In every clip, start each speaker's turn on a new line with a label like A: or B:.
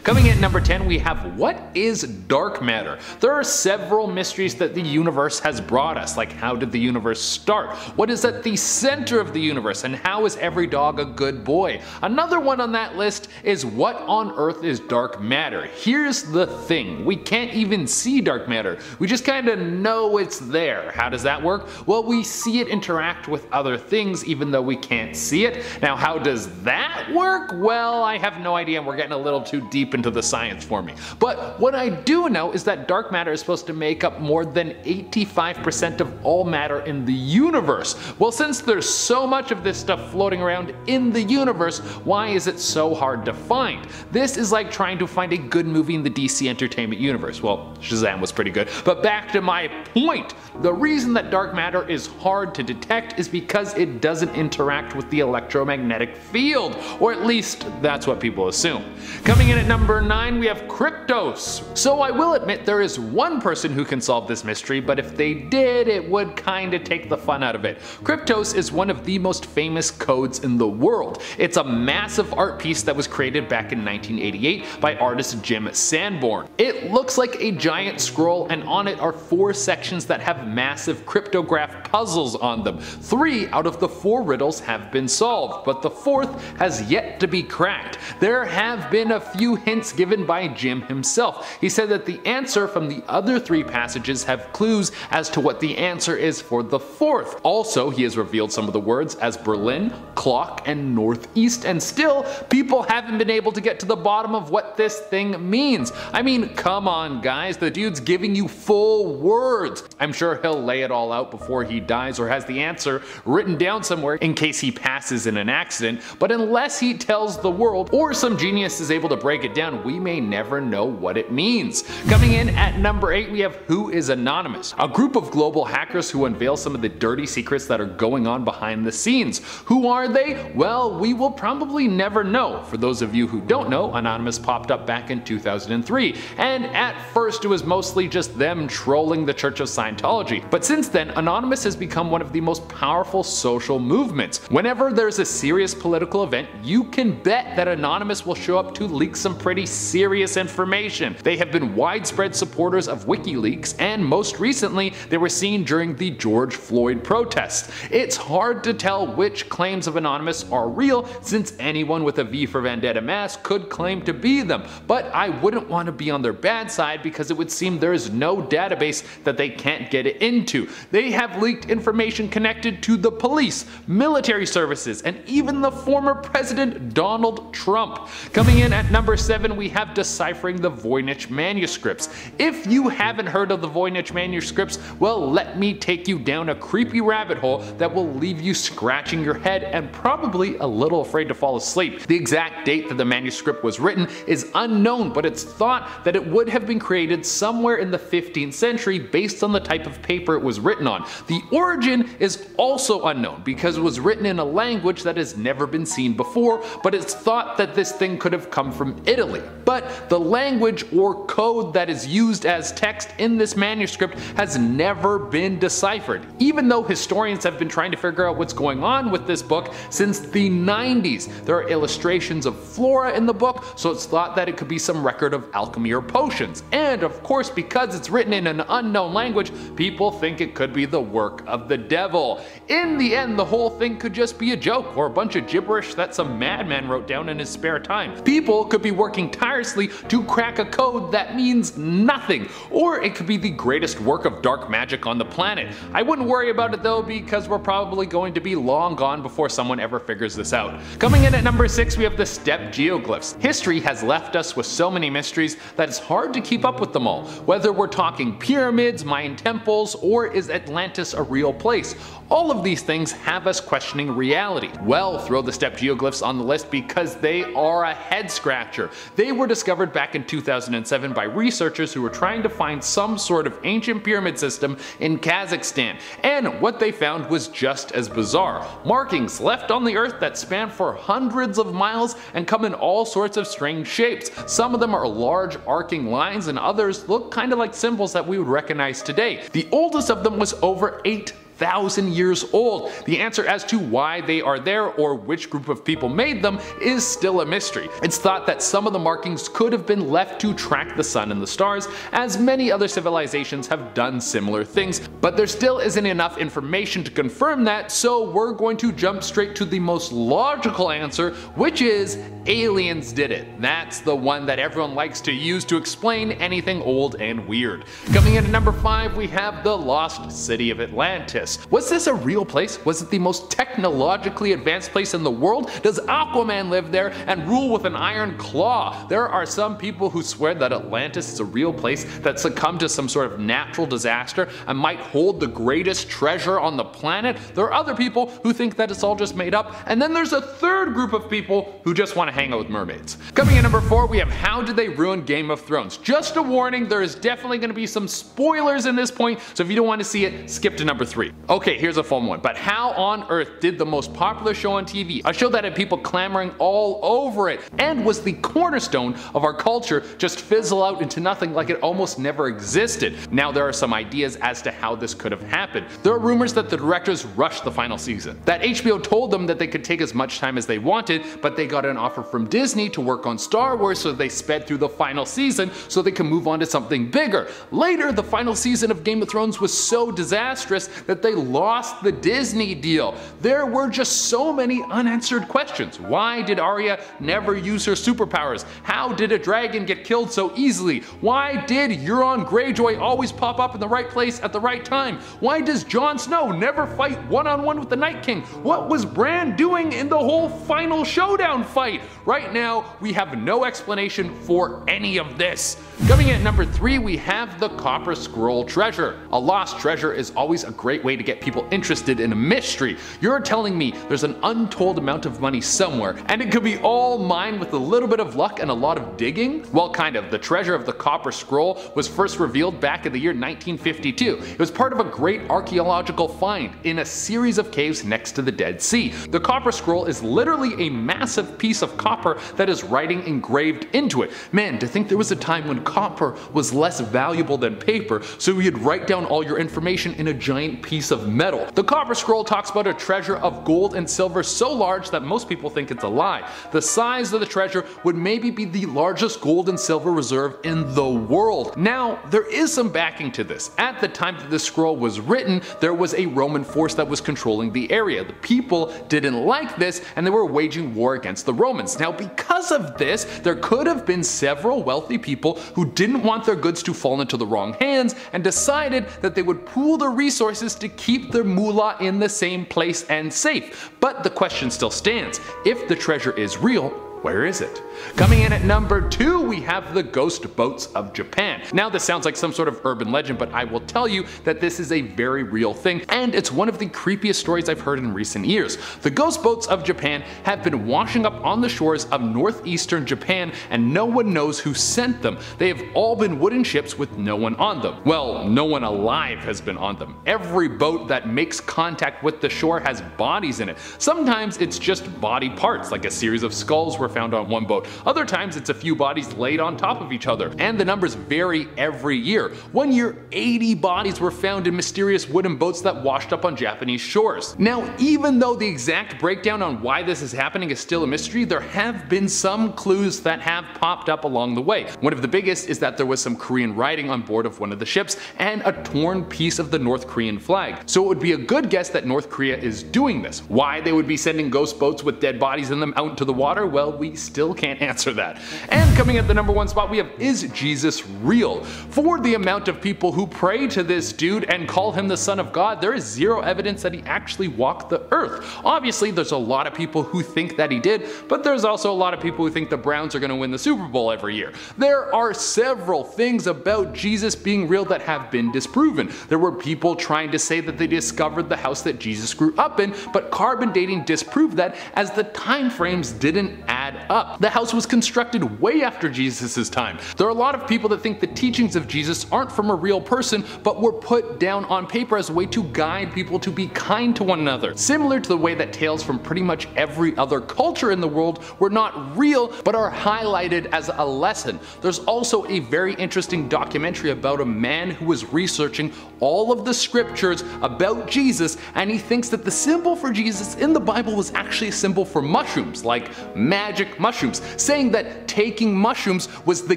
A: Coming in at number 10, we have what is dark matter? There are several mysteries that the universe has brought us, like how did the universe start? What is at the center of the universe? And how is every dog a good boy? Another one on that list is what on earth is dark matter? Here's the thing, we can't even see dark matter. We just kind of know it's there. How does that work? Well, we see it interact with other things even though we can't see it. Now, how does that work? Well, I have no idea, and we're getting a little too deep into the science for me. But what I do know is that dark matter is supposed to make up more than 85% of all matter in the universe. Well, since there's so much of this stuff floating around in the universe, why is it so hard to find? This is like trying to find a good movie in the DC entertainment universe. Well, Shazam was pretty good. But back to my point. The reason that dark matter is hard to detect is because it doesn't interact with the electromagnetic field, or at least that's what people assume. Coming in at number 9, we have cryptos. So I will admit there is one person who can solve this mystery, but if they did, it would kinda take the fun out of it. Cryptos is one of the most famous codes in the world. It's a massive art piece that was created back in 1988 by artist Jim Sanborn. It looks like a giant scroll, and on it are 4 sections that have massive cryptograph puzzles on them. 3 out of the 4 riddles have been solved, but the 4th has yet to be cracked. There have been a few hints given by Jim himself. He said that the answer from the other 3 passages have clues as to what the answer is for the 4th. Also, he has revealed some of the words as Berlin, clock, and northeast, and still, people haven't been able to get to the bottom of what this thing means. I mean, come on guys, the dude's giving you full words. I'm sure he'll lay it all out before he dies or has the answer written down somewhere in case he passes in an accident, but unless he tells the world or some genius is able to break it down, we may never know what it means. Coming in at number 8, we have Who is Anonymous? A group of global hackers who unveil some of the dirty secrets that are going on behind the scenes. Who are they? Well, we will probably never know. For those of you who don't know, Anonymous popped up back in 2003, and at first it was mostly just them trolling the Church of Scientology. But since then, Anonymous has become one of the most powerful social movements. Whenever there's a serious political event, you can bet that Anonymous will show up to leak some pretty serious information. They have been widespread supporters of WikiLeaks, and most recently, they were seen during the George Floyd protests. It's hard to tell which claims of Anonymous are real, since anyone with a V for Vendetta mask could claim to be them, but I wouldn't want to be on their bad side because it would seem there is no database that they can't get it into. They have leaked information connected to the police, military services, and even the former President Donald Trump. Coming in at number 7, we have Deciphering the Voynich Manuscripts. If you haven't heard of the Voynich Manuscripts, well, let me take you down a creepy rabbit hole that will leave you scratching your head and probably a little afraid to fall asleep. The exact date that the manuscript was written is unknown, but it's thought that it would have been created somewhere in the 15th century based on the type of paper it was written on. The origin is also unknown because it was written in a language that has never been seen before, but it's thought that this thing could have come from Italy. But the language or code that is used as text in this manuscript has never been deciphered, even though historians have been trying to figure out what's going on with this book since the 90s. There are illustrations of flora in the book, so it's thought that it could be some record of alchemy or potions. And of course, because it's written in an unknown language, people think it could be the work of the devil. In the end, the whole thing could just be a joke or a bunch of gibberish that some madman wrote down in his spare time. People could be working tirelessly to crack a code that means nothing, or it could be the greatest work of dark magic on the planet. I wouldn't worry about it though, because we're probably going to be long gone before someone ever figures this out. Coming in at number 6, we have the Step Geoglyphs. History has left us with so many mysteries that it's hard to keep up with them all. Whether we're talking pyramids, Mayan temples, or is Atlantis a real place? All of these things have us questioning reality. Well, throw the Step Geoglyphs on the list because they are a head scratcher. They were discovered back in 2007 by researchers who were trying to find some sort of ancient pyramid system in Kazakhstan, and what they found was just as bizarre. Markings left on the earth that span for hundreds of miles and come in all sorts of strange shapes. Some of them are large arcing lines and others look kind of like symbols that we would recognize today. The oldest of them was over 8 8,000 years old. The answer as to why they are there or which group of people made them is still a mystery. It's thought that some of the markings could have been left to track the sun and the stars, as many other civilizations have done similar things, but there still isn't enough information to confirm that, so we're going to jump straight to the most logical answer, which is aliens did it. That's the one that everyone likes to use to explain anything old and weird. Coming in at number 5, we have the lost city of Atlantis. Was this a real place? Was it the most technologically advanced place in the world? Does Aquaman live there and rule with an iron claw? There are some people who swear that Atlantis is a real place that succumbed to some sort of natural disaster and might hold the greatest treasure on the planet. There are other people who think that it's all just made up, and then there's a third group of people who just want to hang out with mermaids. Coming in number 4, we have how did they ruin Game of Thrones? Just a warning, there is definitely going to be some spoilers in this point, so if you don't want to see it, skip to number 3. Okay, here's a fun one, but how on earth did the most popular show on TV, a show that had people clamoring all over it, and was the cornerstone of our culture, just fizzle out into nothing like it almost never existed? Now there are some ideas as to how this could have happened. There are rumors that the directors rushed the final season, that HBO told them that they could take as much time as they wanted, but they got an offer from Disney to work on Star Wars, so they sped through the final season so they can move on to something bigger. Later, the final season of Game of Thrones was so disastrous that they lost the Disney deal. There were just so many unanswered questions. Why did Arya never use her superpowers? How did a dragon get killed so easily? Why did Euron Greyjoy always pop up in the right place at the right time? Why does Jon Snow never fight one-on-one with the Night King? What was Bran doing in the whole final showdown fight? Right now, we have no explanation for any of this. Coming in at number 3, we have the Copper Scroll treasure. A lost treasure is always a great way to get people interested in a mystery. You're telling me there's an untold amount of money somewhere, and it could be all mine with a little bit of luck and a lot of digging? Well, kind of. The treasure of the Copper Scroll was first revealed back in the year 1952. It was part of a great archaeological find in a series of caves next to the Dead Sea. The Copper Scroll is literally a massive piece of copper that is writing engraved into it. Man, to think there was a time when copper was less valuable than paper, so you'd write down all your information in a giant piece of metal. The Copper Scroll talks about a treasure of gold and silver so large that most people think it's a lie. The size of the treasure would maybe be the largest gold and silver reserve in the world. Now, there is some backing to this. At the time that this scroll was written, there was a Roman force that was controlling the area. The people didn't like this, and they were waging war against the Romans. Now, because of this, there could have been several wealthy people who didn't want their goods to fall into the wrong hands and decided that they would pool their resources to keep their moolah in the same place and safe. But the question still stands. If the treasure is real, where is it? Coming in at number 2, we have the ghost boats of Japan. Now this sounds like some sort of urban legend, but I will tell you that this is a very real thing, and it's one of the creepiest stories I've heard in recent years. The ghost boats of Japan have been washing up on the shores of northeastern Japan, and no one knows who sent them. They have all been wooden ships with no one on them. Well, no one alive has been on them. Every boat that makes contact with the shore has bodies in it. Sometimes it's just body parts, like a series of skulls were found on one boat. Other times it's a few bodies laid on top of each other, and the numbers vary every year. One year, 80 bodies were found in mysterious wooden boats that washed up on Japanese shores. Now, even though the exact breakdown on why this is happening is still a mystery, there have been some clues that have popped up along the way. One of the biggest is that there was some Korean writing on board of one of the ships and a torn piece of the North Korean flag. So it would be a good guess that North Korea is doing this. Why they would be sending ghost boats with dead bodies in them out into the water, well, we still can't answer that. And coming at the number 1 spot, we have, is Jesus real? For the amount of people who pray to this dude and call him the Son of God, there is zero evidence that he actually walked the earth. Obviously, there's a lot of people who think that he did, but there's also a lot of people who think the Browns are going to win the Super Bowl every year. There are several things about Jesus being real that have been disproven. There were people trying to say that they discovered the house that Jesus grew up in, but carbon dating disproved that, as the time frames didn't add add up. The house was constructed way after Jesus' time. There are a lot of people that think the teachings of Jesus aren't from a real person, but were put down on paper as a way to guide people to be kind to one another. Similar to the way that tales from pretty much every other culture in the world were not real, but are highlighted as a lesson. There's also a very interesting documentary about a man who was researching all of the scriptures about Jesus, and he thinks that the symbol for Jesus in the Bible was actually a symbol for mushrooms, like magic mushrooms, saying that taking mushrooms was the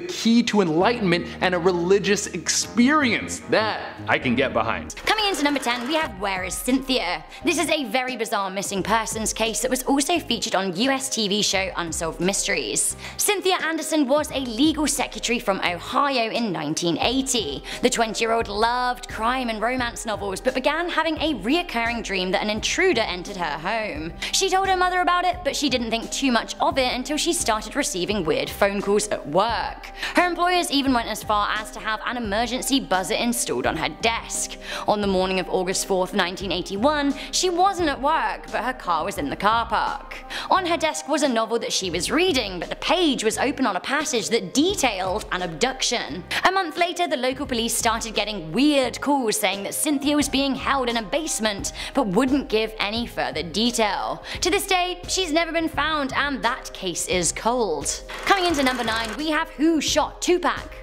A: key to enlightenment and a religious experience. That I can get behind.
B: Coming into number 10, we have Where is Cynthia? This is a very bizarre missing persons case that was also featured on US TV show Unsolved Mysteries. Cynthia Anderson was a legal secretary from Ohio in 1980. The 20-year-old loved crime and romance novels, but began having a reoccurring dream that an intruder entered her home. She told her mother about it, but she didn't think too much of it until she started receiving weird phone calls at work. Her employers even went as far as to have an emergency buzzer installed on her desk. On the morning of August 4th, 1981, she wasn't at work, but her car was in the car park. On her desk was a novel that she was reading, but the page was open on a passage that detailed an abduction. A month later, the local police started getting weird calls saying that Cynthia was being held in a basement, but wouldn't give any further detail. To this day, she's never been found, and that case is cold. Coming into number 9, we have Who Shot Tupac?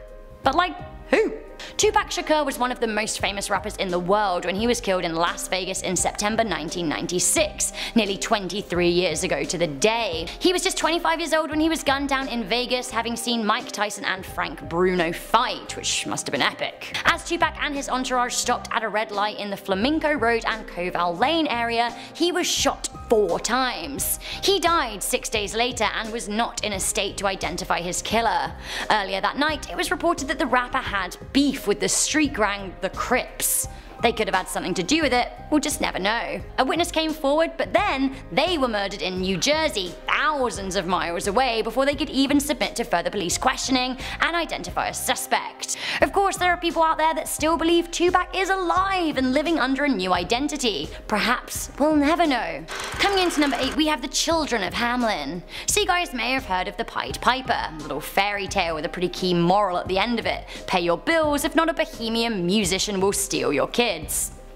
B: But like, who? Tupac Shakur was one of the most famous rappers in the world when he was killed in Las Vegas in September 1996, nearly 23 years ago to the day. He was just 25 years old when he was gunned down in Vegas, having seen Mike Tyson and Frank Bruno fight, which must have been epic. As Tupac and his entourage stopped at a red light in the Flamenco Road and Koval Lane area, he was shot 4 times. He died 6 days later and was not in a state to identify his killer. Earlier that night, it was reported that the rapper had beef with the street gang the Crips. They could have had something to do with it, we'll just never know. A witness came forward, but then they were murdered in New Jersey, thousands of miles away, before they could even submit to further police questioning and identify a suspect. Of course, there are people out there that still believe Tupac is alive and living under a new identity. Perhaps we'll never know. Coming into number 8, we have the children of Hamelin. So you guys may have heard of the Pied Piper, a little fairy tale with a pretty key moral at the end of it. Pay your bills, if not a bohemian musician will steal your kids.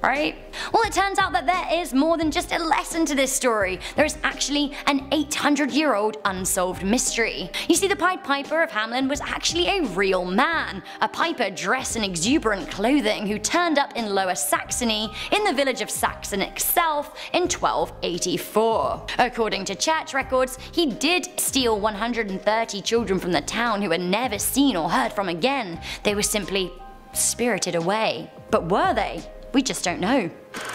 B: Right? Well, it turns out that there is more than just a lesson to this story. There is actually an 800-year-old unsolved mystery. You see, the Pied Piper of Hamelin was actually a real man, a piper dressed in exuberant clothing who turned up in Lower Saxony in the village of Saxon itself in 1284. According to church records, he did steal 130 children from the town who were never seen or heard from again. They were simply spirited away. But were they? We just don't know.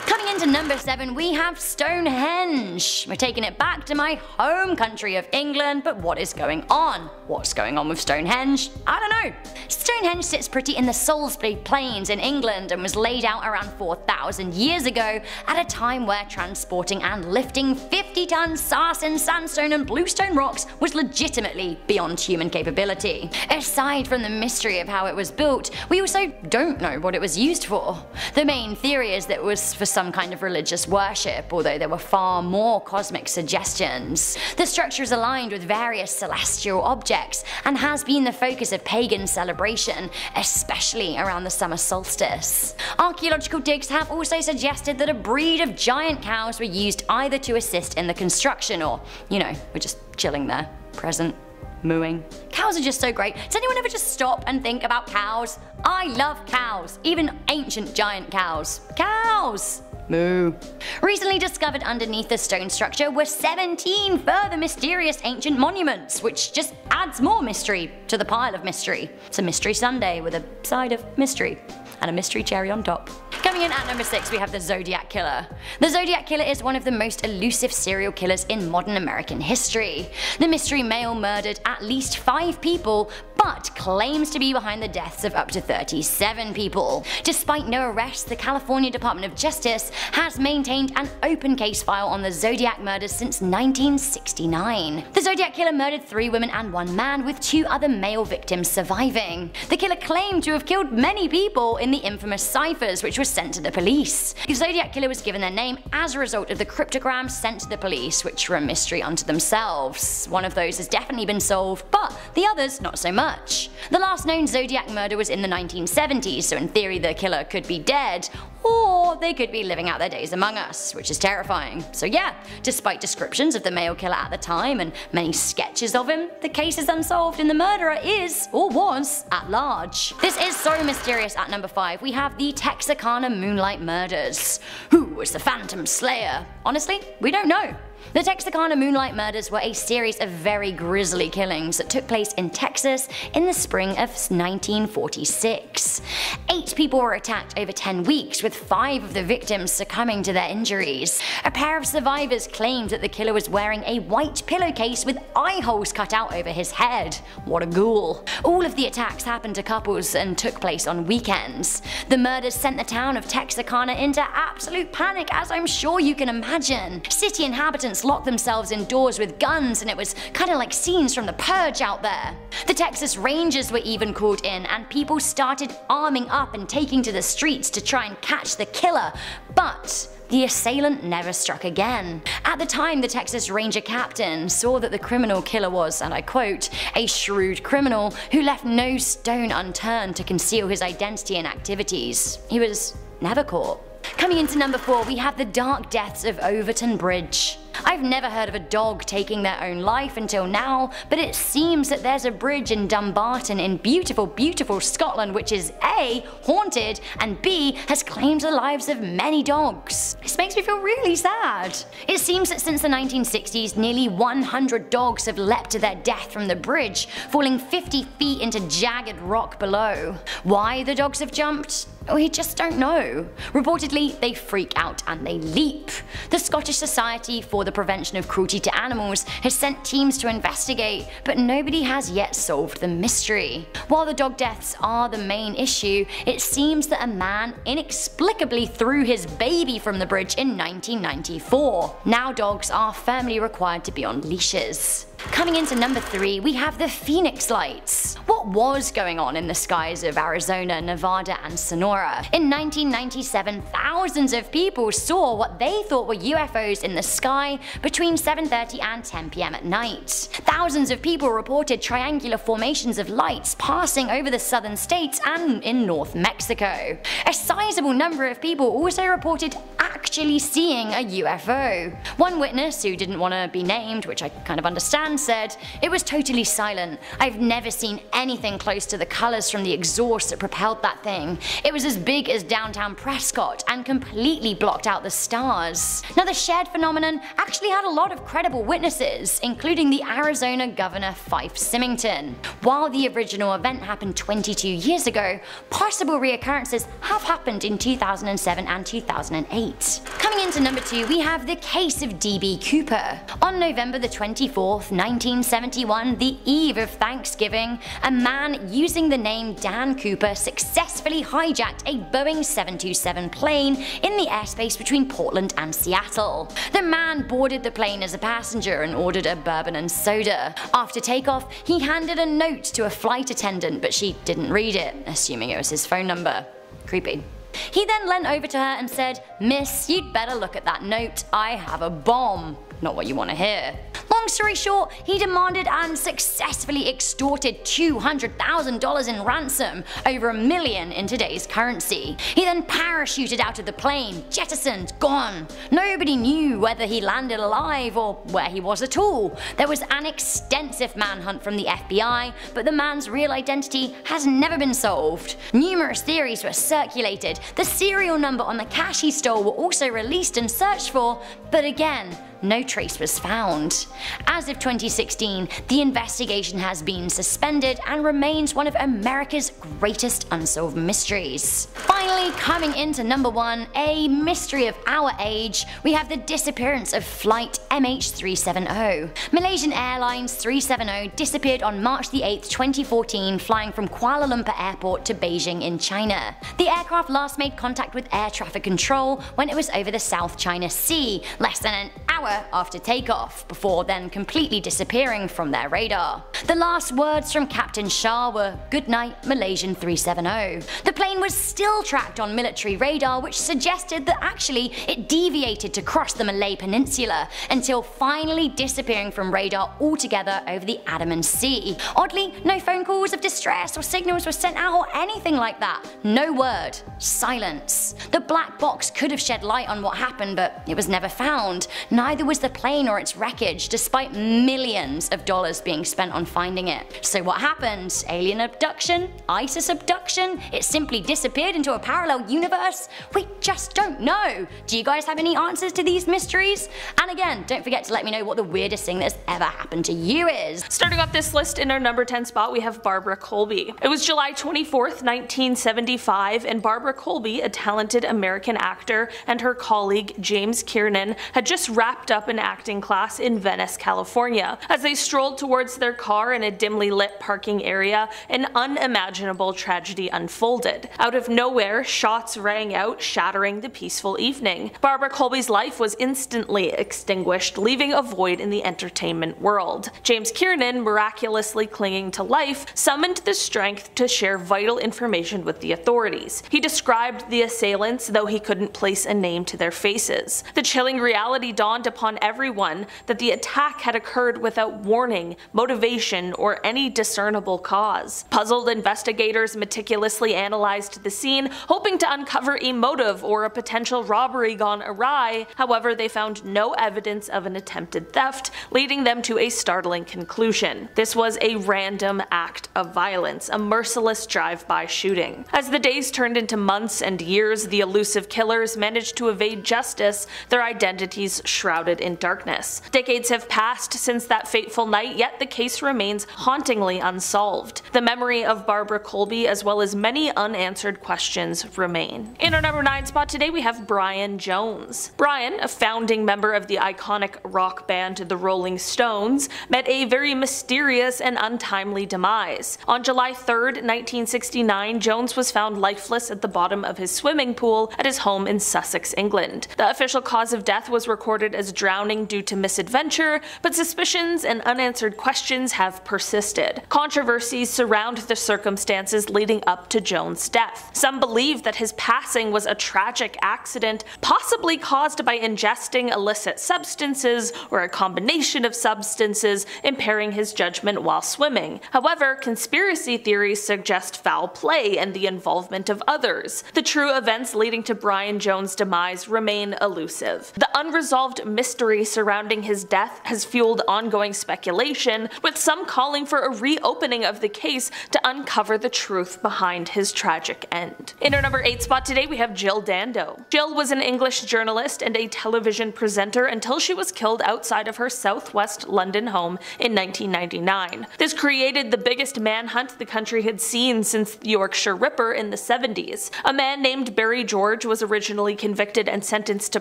B: Coming into number 7, we have Stonehenge. We're taking it back to my home country of England, but what is going on? What's going on with Stonehenge? I don't know. Stonehenge sits pretty in the Salisbury Plains in England and was laid out around 4,000 years ago at a time where transporting and lifting 50-ton sarsen sandstone and bluestone rocks was legitimately beyond human capability. Aside from the mystery of how it was built, we also don't know what it was used for. The main theory is that it was for some kind of religious worship, although there were far more cosmic suggestions. The structure is aligned with various celestial objects and has been the focus of pagan celebration, especially around the summer solstice. Archaeological digs have also suggested that a breed of giant cows were used either to assist in the construction or, you know, were just chilling there, present, mooing. Cows are just so great. Does anyone ever just stop and think about cows? I love cows, even ancient giant cows. Cows! Moo. Recently discovered underneath the stone structure were 17 further mysterious ancient monuments, which just adds more mystery to the pile of mystery. It's a mystery sundae with a side of mystery. And a mystery cherry on top. Coming in at number 6, we have the Zodiac Killer. The Zodiac Killer is one of the most elusive serial killers in modern American history. The mystery male murdered at least 5 people, but claims to be behind the deaths of up to 37 people. Despite no arrests, the California Department of Justice has maintained an open case file on the Zodiac murders since 1969. The Zodiac killer murdered 3 women and 1 man, with 2 other male victims surviving. The killer claimed to have killed many people in the infamous ciphers which were sent to the police. The Zodiac killer was given their name as a result of the cryptograms sent to the police, which were a mystery unto themselves. One of those has definitely been solved, but the others not so much. The last known Zodiac murder was in the 1970s, so in theory the killer could be dead, or they could be living out their days among us, which is terrifying. So yeah, despite descriptions of the male killer at the time and many sketches of him, the case is unsolved and the murderer is, or was, at large. This is so mysterious. At number 5 we have the Texarkana Moonlight Murders. Who was the Phantom Slayer? Honestly, we don't know. The Texarkana Moonlight Murders were a series of very grisly killings that took place in Texas in the spring of 1946. 8 people were attacked over 10 weeks, with 5 of the victims succumbing to their injuries. A pair of survivors claimed that the killer was wearing a white pillowcase with eye holes cut out over his head. What a ghoul. All of the attacks happened to couples and took place on weekends. The murders sent the town of Texarkana into absolute panic, as I'm sure you can imagine. City inhabitants locked themselves indoors with guns, and it was kinda like scenes from The Purge out there. The Texas Rangers were even called in, and people started arming up and taking to the streets to try and catch the killer, but the assailant never struck again. At the time, the Texas Ranger captain saw that the criminal killer was, and I quote, a shrewd criminal who left no stone unturned to conceal his identity and activities. He was never caught. Coming into number 4 we have the dark deaths of Overton Bridge. I've never heard of a dog taking their own life until now, but it seems that there's a bridge in Dumbarton in beautiful, beautiful Scotland which is A, haunted, and B, has claimed the lives of many dogs. This makes me feel really sad. It seems that since the 1960s, nearly 100 dogs have leapt to their death from the bridge, falling 50 feet into jagged rock below. Why the dogs have jumped? We just don't know. Reportedly, they freak out and they leap. The Scottish Society for the Prevention of Cruelty to Animals has sent teams to investigate, but nobody has yet solved the mystery. While the dog deaths are the main issue, it seems that a man inexplicably threw his baby from the bridge in 1994. Now dogs are firmly required to be on leashes. Coming into number 3 we have the Phoenix Lights. What was going on in the skies of Arizona, Nevada, and Sonora? In 1997, thousands of people saw what they thought were UFOs in the sky between 7:30 and 10 PM at night. Thousands of people reported triangular formations of lights passing over the southern states and in North Mexico. A sizable number of people also reported actually seeing a UFO. One witness, who didn't want to be named, which I kind of understand, said, "It was totally silent. I've never seen anything close to the colors from the exhaust that propelled that thing. It was as big as downtown Prescott and completely blocked out the stars." Now the shared phenomenon actually had a lot of credible witnesses, including the Arizona Governor Fife Symington. While the original event happened 22 years ago, possible reoccurrences have happened in 2007 and 2008. Coming into number 2 we have the case of D.B. Cooper. On November the 24th, 1971, the eve of Thanksgiving, a man using the name Dan Cooper successfully hijacked a Boeing 727 plane in the airspace between Portland and Seattle. The man boarded the plane as a passenger and ordered a bourbon and soda. After takeoff, he handed a note to a flight attendant, but she didn't read it, assuming it was his phone number. Creepy. He then leant over to her and said, "Miss, you'd better look at that note. I have a bomb." Not what you want to hear. Long story short, he demanded and successfully extorted $200,000 in ransom, over $1 million in today's currency. He then parachuted out of the plane, jettisoned, gone. Nobody knew whether he landed alive or where he was at all. There was an extensive manhunt from the FBI, but the man's real identity has never been solved. Numerous theories were circulated. The serial number on the cash he stole were also released and searched for, but again, no trace was found. As of 2016, the investigation has been suspended and remains one of America's greatest unsolved mysteries. Finally, coming into number 1, a mystery of our age, we have the disappearance of flight MH370. Malaysian Airlines 370 disappeared on March 8, 2014, flying from Kuala Lumpur Airport to Beijing in China. The aircraft last made contact with air traffic control when it was over the South China Sea, less than an hour after takeoff, before then completely disappearing from their radar. The last words from Captain Shah were, "Good night, Malaysian 370. The plane was still tracked on military radar, which suggested that actually it deviated to cross the Malay Peninsula, until finally disappearing from radar altogether over the Andaman Sea. Oddly, no phone calls of distress or signals were sent out or anything like that. No word. Silence. The black box could have shed light on what happened, but it was never found. Neither was the plane or its wreckage, despite millions of dollars being spent on finding it. So what happened? Alien abduction? ISIS abduction? It simply disappeared into a parallel universe? We just don't know. Do you guys have any answers to these mysteries? And again, don't forget to let me know what the weirdest thing that's ever happened to you is.
C: Starting off this list in our number 10 spot, we have Barbara Colby. It was July 24th, 1975, and Barbara Colby, a talented American actor, and her colleague James Kiernan had just wrapped up an acting class in Venice, California. As they strolled towards their car in a dimly lit parking area, an unimaginable tragedy unfolded. Out of nowhere, shots rang out, shattering the peaceful evening. Barbara Colby's life was instantly extinguished, leaving a void in the entertainment world. James Kiernan, miraculously clinging to life, summoned the strength to share vital information with the authorities. He described the assailants, though he couldn't place a name to their faces. The chilling reality dawned upon everyone that the attack had occurred without warning, motivation, or any discernible cause. Puzzled investigators meticulously analyzed the scene, hoping to uncover a motive or a potential robbery gone awry. However, they found no evidence of an attempted theft, leading them to a startling conclusion. This was a random act of violence, a merciless drive-by shooting. As the days turned into months and years, the elusive killers managed to evade justice, their identities shrouded in darkness. Decades have passed since that fateful night, yet the case remains hauntingly unsolved. The memory of Barbara Colby, as well as many unanswered questions, remain. In our number 9 spot today, we have Brian Jones. Brian, a founding member of the iconic rock band The Rolling Stones, met a very mysterious and untimely demise. On July 3rd, 1969, Jones was found lifeless at the bottom of his swimming pool at his home in Sussex, England. The official cause of death was recorded as drowning due to misadventure, but suspicions and unanswered questions have persisted. Controversies surround the circumstances leading up to Jones' death. Some believe that his passing was a tragic accident, possibly caused by ingesting illicit substances or a combination of substances, impairing his judgment while swimming. However, conspiracy theories suggest foul play and the involvement of others. The true events leading to Brian Jones' demise remain elusive. The unresolved mystery surrounding his death has fueled ongoing speculation, with some calling for a reopening of the case to uncover the truth behind his tragic end. In our number 8 spot today, we have Jill Dando. Jill was an English journalist and a television presenter until she was killed outside of her southwest London home in 1999. This created the biggest manhunt the country had seen since the Yorkshire Ripper in the 70s. A man named Barry George was originally convicted and sentenced to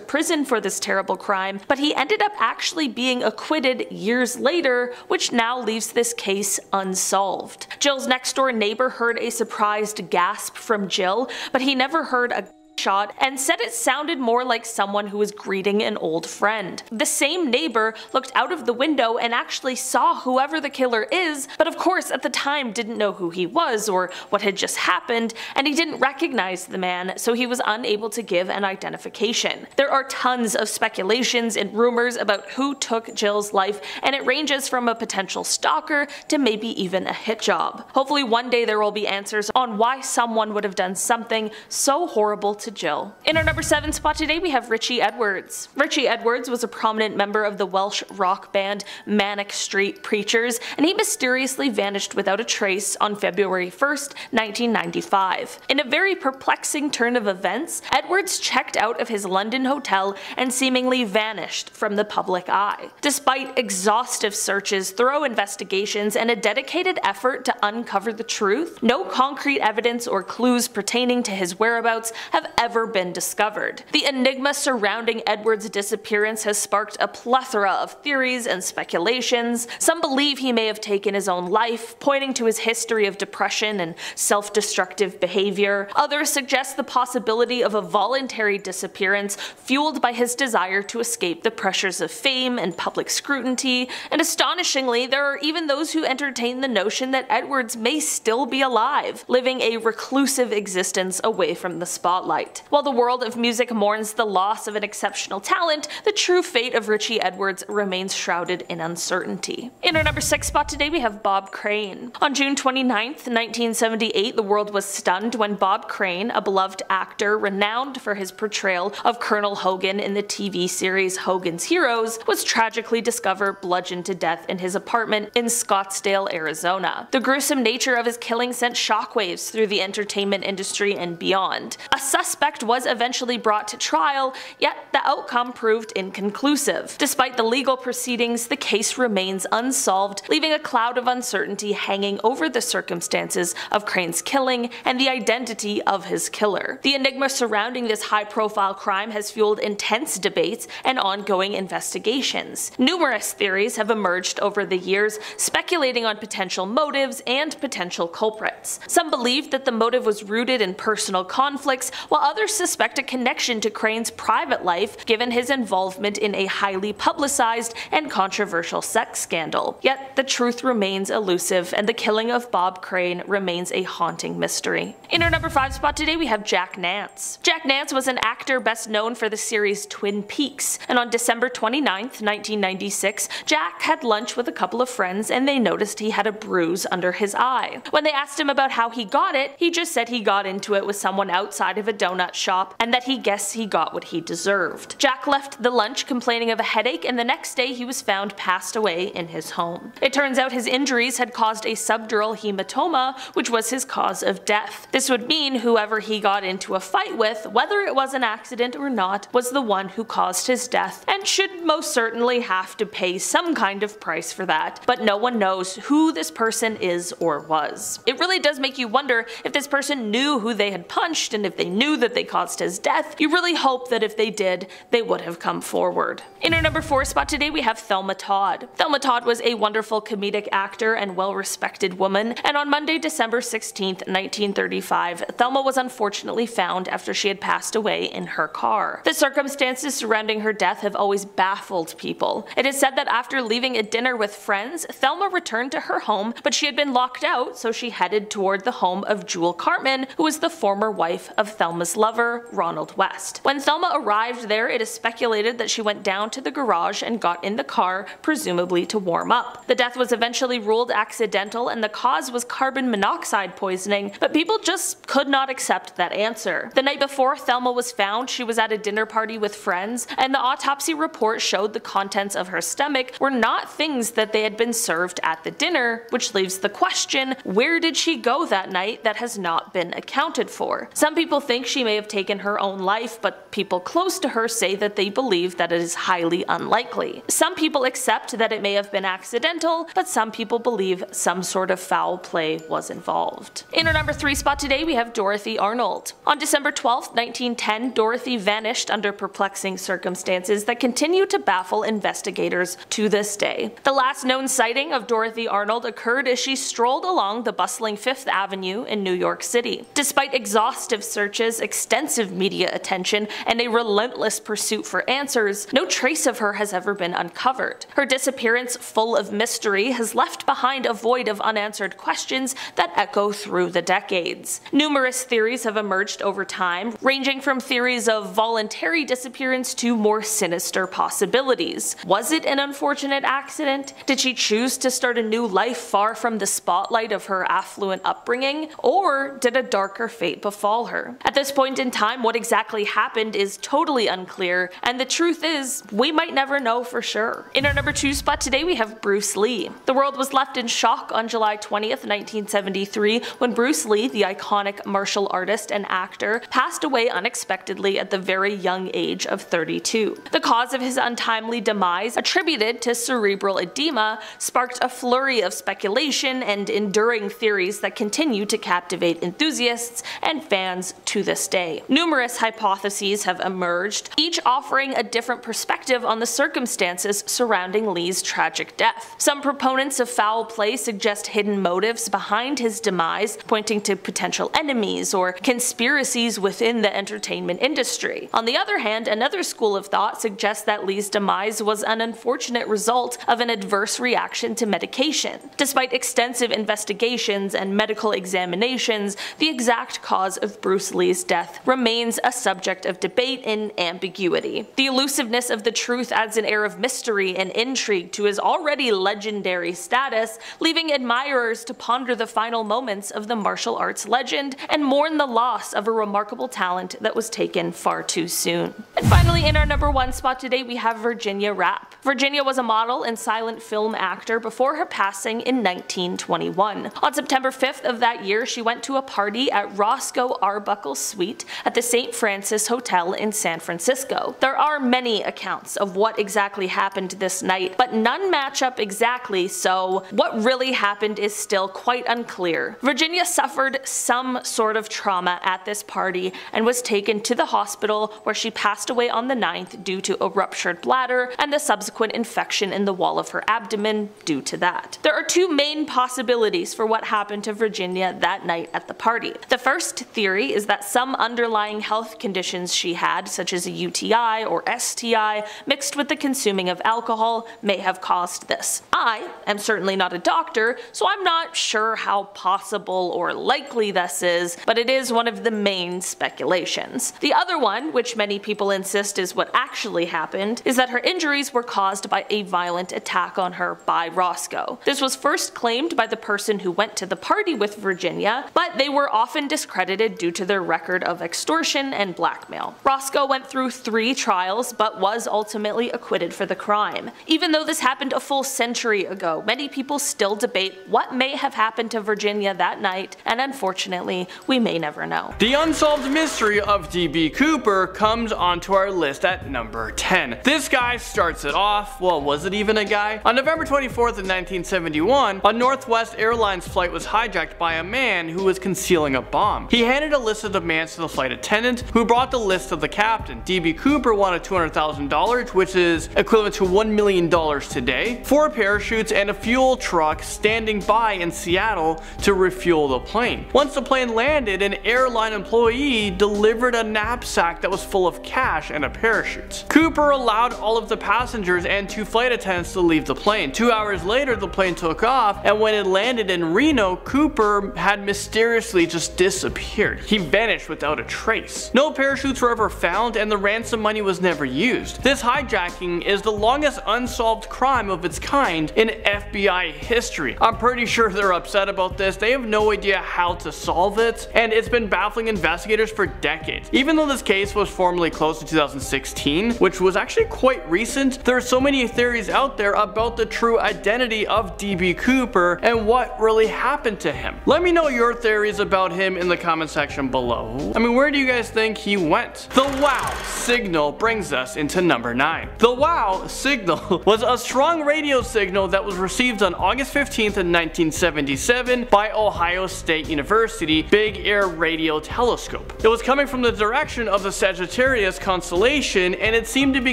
C: prison for this terrible crime, but he ended up actually being acquitted years later, which now leaves this case unsolved. Jill's next door neighbor heard a surprised gasp from Jill, but he never heard a shot and said it sounded more like someone who was greeting an old friend. The same neighbor looked out of the window and actually saw whoever the killer is, but of course at the time didn't know who he was or what had just happened, and he didn't recognize the man, so he was unable to give an identification. There are tons of speculations and rumors about who took Jill's life, and it ranges from a potential stalker to maybe even a hit job. Hopefully one day there will be answers on why someone would have done something so horrible to Jill. In our number 7 spot today we have Richie Edwards. Richie Edwards was a prominent member of the Welsh rock band Manic Street Preachers, and he mysteriously vanished without a trace on February 1st, 1995. In a very perplexing turn of events, Edwards checked out of his London hotel and seemingly vanished from the public eye. Despite exhaustive searches, thorough investigations, and a dedicated effort to uncover the truth, no concrete evidence or clues pertaining to his whereabouts have ever been discovered. The enigma surrounding Edwards' disappearance has sparked a plethora of theories and speculations. Some believe he may have taken his own life, pointing to his history of depression and self-destructive behavior. Others suggest the possibility of a voluntary disappearance fueled by his desire to escape the pressures of fame and public scrutiny, and astonishingly, there are even those who entertain the notion that Edwards may still be alive, living a reclusive existence away from the spotlight. While the world of music mourns the loss of an exceptional talent, the true fate of Richie Edwards remains shrouded in uncertainty. In our number 6 spot today we have Bob Crane. On June 29th, 1978, the world was stunned when Bob Crane, a beloved actor renowned for his portrayal of Colonel Hogan in the TV series Hogan's Heroes, was tragically discovered bludgeoned to death in his apartment in Scottsdale, Arizona. The gruesome nature of his killing sent shockwaves through the entertainment industry and beyond. A suspect was eventually brought to trial, yet the outcome proved inconclusive. Despite the legal proceedings, the case remains unsolved, leaving a cloud of uncertainty hanging over the circumstances of Crane's killing and the identity of his killer. The enigma surrounding this high-profile crime has fueled intense debates and ongoing investigations. Numerous theories have emerged over the years, speculating on potential motives and potential culprits. Some believe that the motive was rooted in personal conflicts, while others suspect a connection to Crane's private life given his involvement in a highly publicized and controversial sex scandal. Yet the truth remains elusive, and the killing of Bob Crane remains a haunting mystery. In our number 5 spot today we have Jack Nance. Jack Nance was an actor best known for the series Twin Peaks, and on December 29th, 1996, Jack had lunch with a couple of friends and they noticed he had a bruise under his eye. When they asked him about how he got it, he just said he got into it with someone outside of a donut shop and that he guessed he got what he deserved. Jack left the lunch complaining of a headache, and the next day he was found passed away in his home. It turns out his injuries had caused a subdural hematoma, which was his cause of death. This would mean whoever he got into a fight with, whether it was an accident or not, was the one who caused his death and should most certainly have to pay some kind of price for that, but no one knows who this person is or was. It really does make you wonder if this person knew who they had punched, and if they knew that they caused his death, you really hope that if they did, they would have come forward. In our number 4 spot today we have Thelma Todd. Thelma Todd was a wonderful comedic actor and well-respected woman, and on Monday, December 16th, 1935, Thelma was unfortunately found after she had passed away in her car. The circumstances surrounding her death have always baffled people. It is said that after leaving a dinner with friends, Thelma returned to her home, but she had been locked out, so she headed toward the home of Jewel Cartman, who was the former wife of Thelma's lover, Ronald West. When Thelma arrived there, it is speculated that she went down to the garage and got in the car, presumably to warm up. The death was eventually ruled accidental and the cause was carbon monoxide poisoning, but people just could not accept that answer. The night before Thelma was found, she was at a dinner party with friends, and the autopsy report showed the contents of her stomach were not things that they had been served at the dinner, which leaves the question, where did she go that night that has not been accounted for? Some people think she may have taken her own life, but people close to her say that they believe that it is highly unlikely. Some people accept that it may have been accidental, but some people believe some sort of foul play was involved. In our number 3 spot today we have Dorothy Arnold. On December 12, 1910, Dorothy vanished under perplexing circumstances that continue to baffle investigators to this day. The last known sighting of Dorothy Arnold occurred as she strolled along the bustling Fifth Avenue in New York City. Despite exhaustive searches, extensive media attention, and a relentless pursuit for answers, no trace of her has ever been uncovered. Her disappearance, full of mystery, has left behind a void of unanswered questions that echo through the decades. Numerous theories have emerged over time, ranging from theories of voluntary disappearance to more sinister possibilities. Was it an unfortunate accident? Did she choose to start a new life far from the spotlight of her affluent upbringing? Or did a darker fate befall her? At this point point in time, what exactly happened is totally unclear, and the truth is, we might never know for sure. In our number 2 spot today we have Bruce Lee. The world was left in shock on July 20th, 1973 when Bruce Lee, the iconic martial artist and actor, passed away unexpectedly at the very young age of 32. The cause of his untimely demise, attributed to cerebral edema, sparked a flurry of speculation and enduring theories that continue to captivate enthusiasts and fans to this day. Numerous hypotheses have emerged, each offering a different perspective on the circumstances surrounding Lee's tragic death. Some proponents of foul play suggest hidden motives behind his demise, pointing to potential enemies or conspiracies within the entertainment industry. On the other hand, another school of thought suggests that Lee's demise was an unfortunate result of an adverse reaction to medication. Despite extensive investigations and medical examinations, the exact cause of Bruce Lee's death remains a subject of debate and ambiguity. The elusiveness of the truth adds an air of mystery and intrigue to his already legendary status, leaving admirers to ponder the final moments of the martial arts legend and mourn the loss of a remarkable talent that was taken far too soon. And finally, in our number 1 spot today we have Virginia Rappe. Virginia was a model and silent film actor before her passing in 1921. On September 5th of that year, she went to a party at Roscoe Arbuckle's suite at the St. Francis Hotel in San Francisco. There are many accounts of what exactly happened this night, but none match up exactly, so what really happened is still quite unclear. Virginia suffered some sort of trauma at this party and was taken to the hospital, where she passed away on the 9th due to a ruptured bladder and the subsequent infection in the wall of her abdomen due to that. There are 2 main possibilities for what happened to Virginia that night at the party. The first theory is that some underlying health conditions she had, such as a UTI or STI, mixed with the consuming of alcohol, may have caused this. I am certainly not a doctor, so I'm not sure how possible or likely this is, but it is one of the main speculations. The other one, which many people insist is what actually happened, is that her injuries were caused by a violent attack on her by Roscoe. This was first claimed by the person who went to the party with Virginia, but they were often discredited due to their record of extortion and blackmail. Roscoe went through 3 trials but was ultimately acquitted for the crime. Even though this happened a full century ago, many people still debate what may have happened to Virginia that night, and unfortunately, we may never know.
D: The unsolved mystery of D.B. Cooper comes onto our list at number 10. This guy starts it off, well, was it even a guy? On November 24th of 1971, a Northwest Airlines flight was hijacked by a man who was concealing a bomb. He handed a list of demands to the flight attendant, who brought the list to the captain. D.B. Cooper wanted $200,000, which is equivalent to $1 million today, 4 parachutes and a fuel truck standing by in Seattle to refuel the plane. Once the plane landed, an airline employee delivered a knapsack that was full of cash and a parachute. Cooper allowed all of the passengers and 2 flight attendants to leave the plane. 2 hours later, the plane took off, and when it landed in Reno, Cooper had mysteriously just disappeared. He vanished without a trace. No parachutes were ever found, and the ransom money was never used. This hijacking is the longest unsolved crime of its kind in FBI history. I'm pretty sure they're upset about this. They have no idea how to solve it, and it's been baffling investigators for decades. Even though this case was formally closed in 2016, which was actually quite recent, there are so many theories out there about the true identity of D.B. Cooper and what really happened to him. Let me know your theories about him in the comment section below. I mean, where do you guys think he went? The WOW signal brings us into number 9. The WOW signal was a strong radio signal that was received on August 15th in 1977 by Ohio State University Big Air Radio Telescope. It was coming from the direction of the Sagittarius constellation, and it seemed to be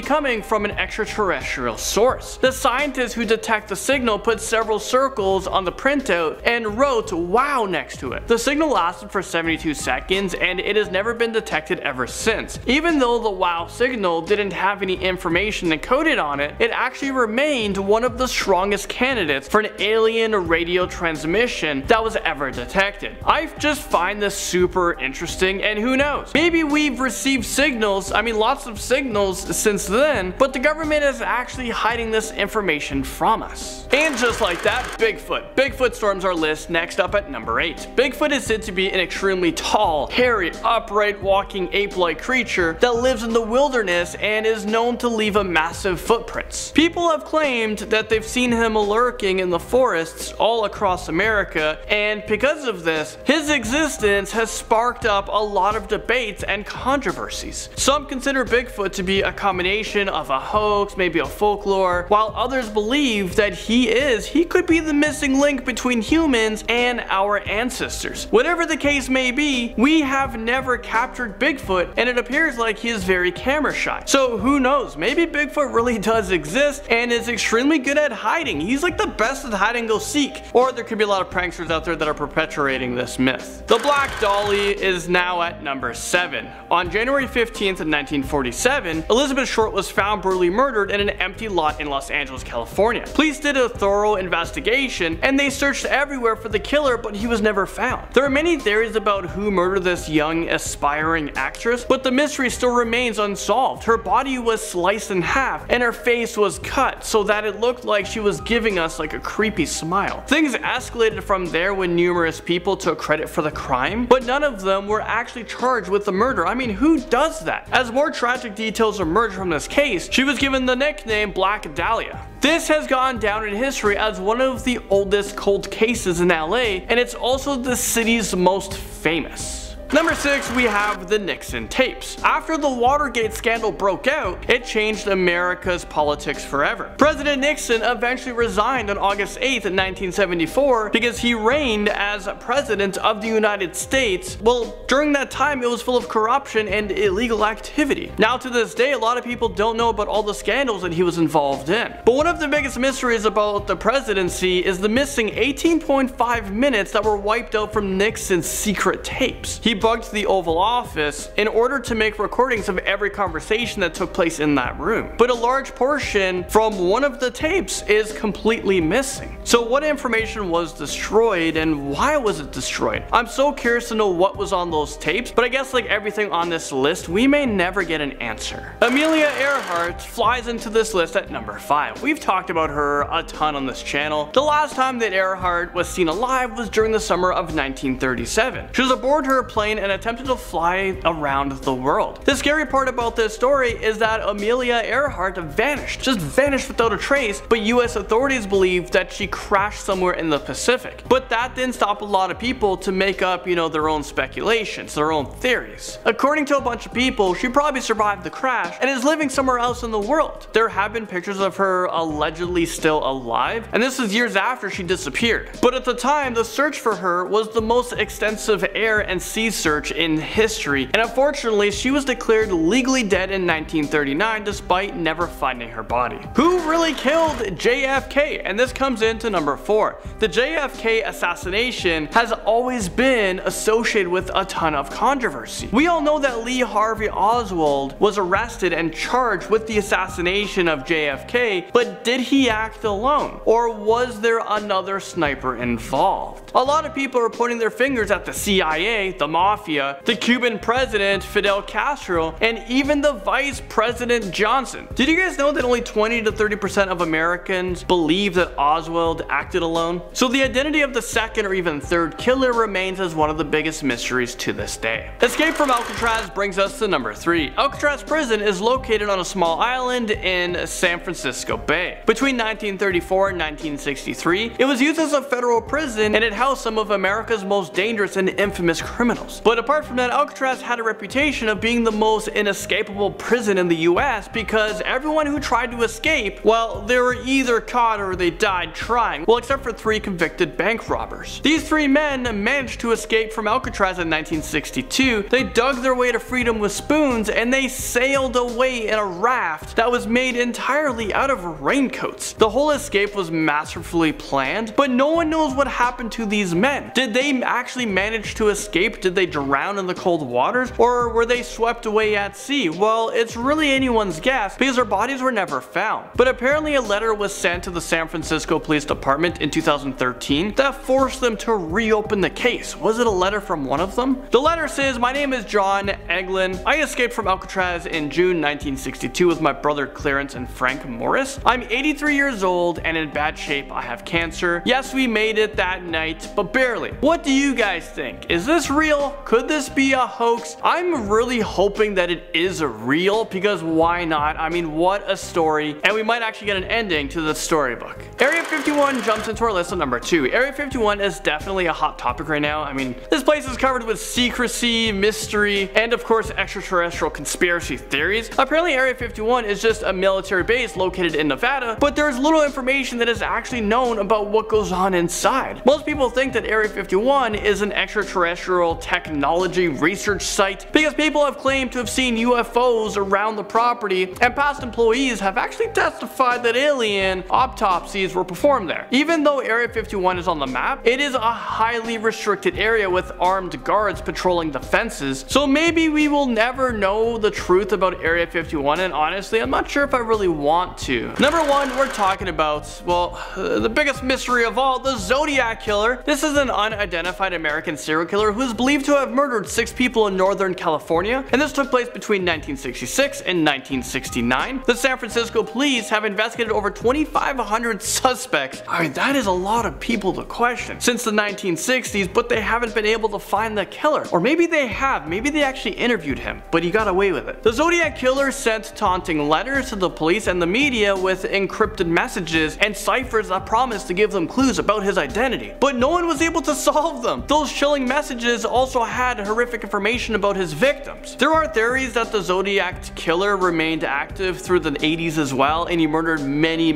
D: coming from an extraterrestrial source. The scientists who detect the signal put several circles on the printout and wrote WOW next to it. The signal lasted for 72 seconds, and it has never been detected ever since. Even though the WOW signal didn't have any information encoded on it, it actually remained one of the strongest candidates for an alien radio transmission that was ever detected. I just find this super interesting, and who knows, maybe we've received signals, lots of signals since then, but the government is actually hiding this information from us. And just like that, Bigfoot. Bigfoot storms our list next up at number 8. Bigfoot is said to be an extremely tall, hairy, very upright walking ape-like creature that lives in the wilderness and is known to leave a massive footprints. People have claimed that they've seen him lurking in the forests all across America, and because of this, his existence has sparked up a lot of debates and controversies. Some consider Bigfoot to be a combination of a hoax, maybe a folklore, while others believe that he could be the missing link between humans and our ancestors. Whatever the case may be, we have never captured Bigfoot, and it appears like he is very camera shy. So who knows, maybe Bigfoot really does exist and is extremely good at hiding. He's like the best at hide and go seek. Or there could be a lot of pranksters out there that are perpetuating this myth. The Black Dolly is now at number 7. On January 15th, 1947, Elizabeth Short was found brutally murdered in an empty lot in Los Angeles, California. Police did a thorough investigation and they searched everywhere for the killer, but he was never found. There are many theories about who murdered this young aspiring actress, but the mystery still remains unsolved. Her body was sliced in half and her face was cut so that it looked like she was giving us like a creepy smile. Things escalated from there when numerous people took credit for the crime, but none of them were actually charged with the murder. I mean, who does that? As more tragic details emerged from this case, she was given the nickname Black Dahlia. This has gone down in history as one of the oldest cold cases in LA, and it's also the city's most famous. Number 6, we have the Nixon tapes. After the Watergate scandal broke out, it changed America's politics forever. President Nixon eventually resigned on August 8th, 1974 because he reigned as President of the United States. Well, during that time it was full of corruption and illegal activity. Now to this day, a lot of people don't know about all the scandals that he was involved in. But one of the biggest mysteries about the presidency is the missing 18.5 minutes that were wiped out from Nixon's secret tapes. He bugged the Oval Office in order to make recordings of every conversation that took place in that room. But a large portion from one of the tapes is completely missing. So what information was destroyed and why was it destroyed? I'm so curious to know what was on those tapes, but I guess like everything on this list, we may never get an answer. Amelia Earhart flies into this list at number 5. We've talked about her a ton on this channel. The last time that Earhart was seen alive was during the summer of 1937. She was aboard her plane and attempted to fly around the world. The scary part about this story is that Amelia Earhart vanished, just vanished without a trace, but US authorities believe that she crashed somewhere in the Pacific. But that didn't stop a lot of people to make up, their own speculations, their own theories. According to a bunch of people, she probably survived the crash and is living somewhere else in the world. There have been pictures of her allegedly still alive, and this is years after she disappeared. But at the time, the search for her was the most extensive air and sea search in history, and unfortunately she was declared legally dead in 1939 despite never finding her body. Who really killed JFK? And this comes into number 4. The JFK assassination has always been associated with a ton of controversy. We all know that Lee Harvey Oswald was arrested and charged with the assassination of JFK, but did he act alone? Or was there another sniper involved? A lot of people are pointing their fingers at the CIA, the mafia, the Cuban president Fidel Castro, and even the Vice President Johnson. Did you guys know that only 20 to 30% of Americans believe that Oswald acted alone? So the identity of the second or even third killer remains as one of the biggest mysteries to this day. Escape from Alcatraz brings us to number 3. Alcatraz prison is located on a small island in San Francisco Bay. Between 1934 and 1963, it was used as a federal prison and it housed some of America's most dangerous and infamous criminals. But apart from that, Alcatraz had a reputation of being the most inescapable prison in the US because everyone who tried to escape, well, they were either caught or they died trying, well, except for 3 convicted bank robbers. These 3 men managed to escape from Alcatraz in 1962. They dug their way to freedom with spoons and they sailed away in a raft that was made entirely out of raincoats. The whole escape was masterfully planned, but no one knows what happened to these men. Did they actually manage to escape? Did they drown in the cold waters? Or were they swept away at sea? Well, it's really anyone's guess because their bodies were never found. But apparently a letter was sent to the San Francisco Police Department in 2013 that forced them to reopen the case. Was it a letter from one of them? The letter says, "My name is John Eglin. I escaped from Alcatraz in June 1962 with my brother Clarence and Frank Morris. I'm 83 years old and in bad shape. I have cancer. Yes, we made it that night, but barely. What do you guys think? Is this real? Could this be a hoax?" I'm really hoping that it is real, because why not? I mean, what a story. And we might actually get an ending to the storybook. Area 51 jumps into our list at number 2. Area 51 is definitely a hot topic right now. I mean, this place is covered with secrecy, mystery, and of course extraterrestrial conspiracy theories. Apparently Area 51 is just a military base located in Nevada, but there's little information that is actually known about what goes on inside. Most people think that Area 51 is an extraterrestrial technology research site because people have claimed to have seen UFOs around the property, and past employees have actually testified that alien autopsies were performed there. Even though Area 51 is on the map, it is a highly restricted area with armed guards patrolling the fences, so maybe we will never know the truth about Area 51, and honestly I'm not sure if I really want to. Number 1, we're talking about, well, the biggest mystery of all, the Zodiac Killer. This is an unidentified American serial killer who is believed to have murdered 6 people in Northern California, and this took place between 1966 and 1969. The San Francisco police have investigated over 2,500 suspects. I mean, that is a lot of people to question since the 1960s, but they haven't been able to find the killer. Or maybe they have, maybe they actually interviewed him, but he got away with it. The Zodiac Killer sent taunting letters to the police and the media with encrypted messages and ciphers that promised to give them clues about his identity, but no one was able to solve them. Those chilling messages also had horrific information about his victims. There are theories that the Zodiac Killer remained active through the 80s as well, and he murdered many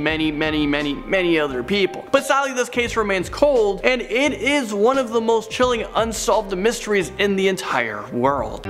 D: other people. But sadly this case remains cold, and it is one of the most chilling unsolved mysteries in the entire world.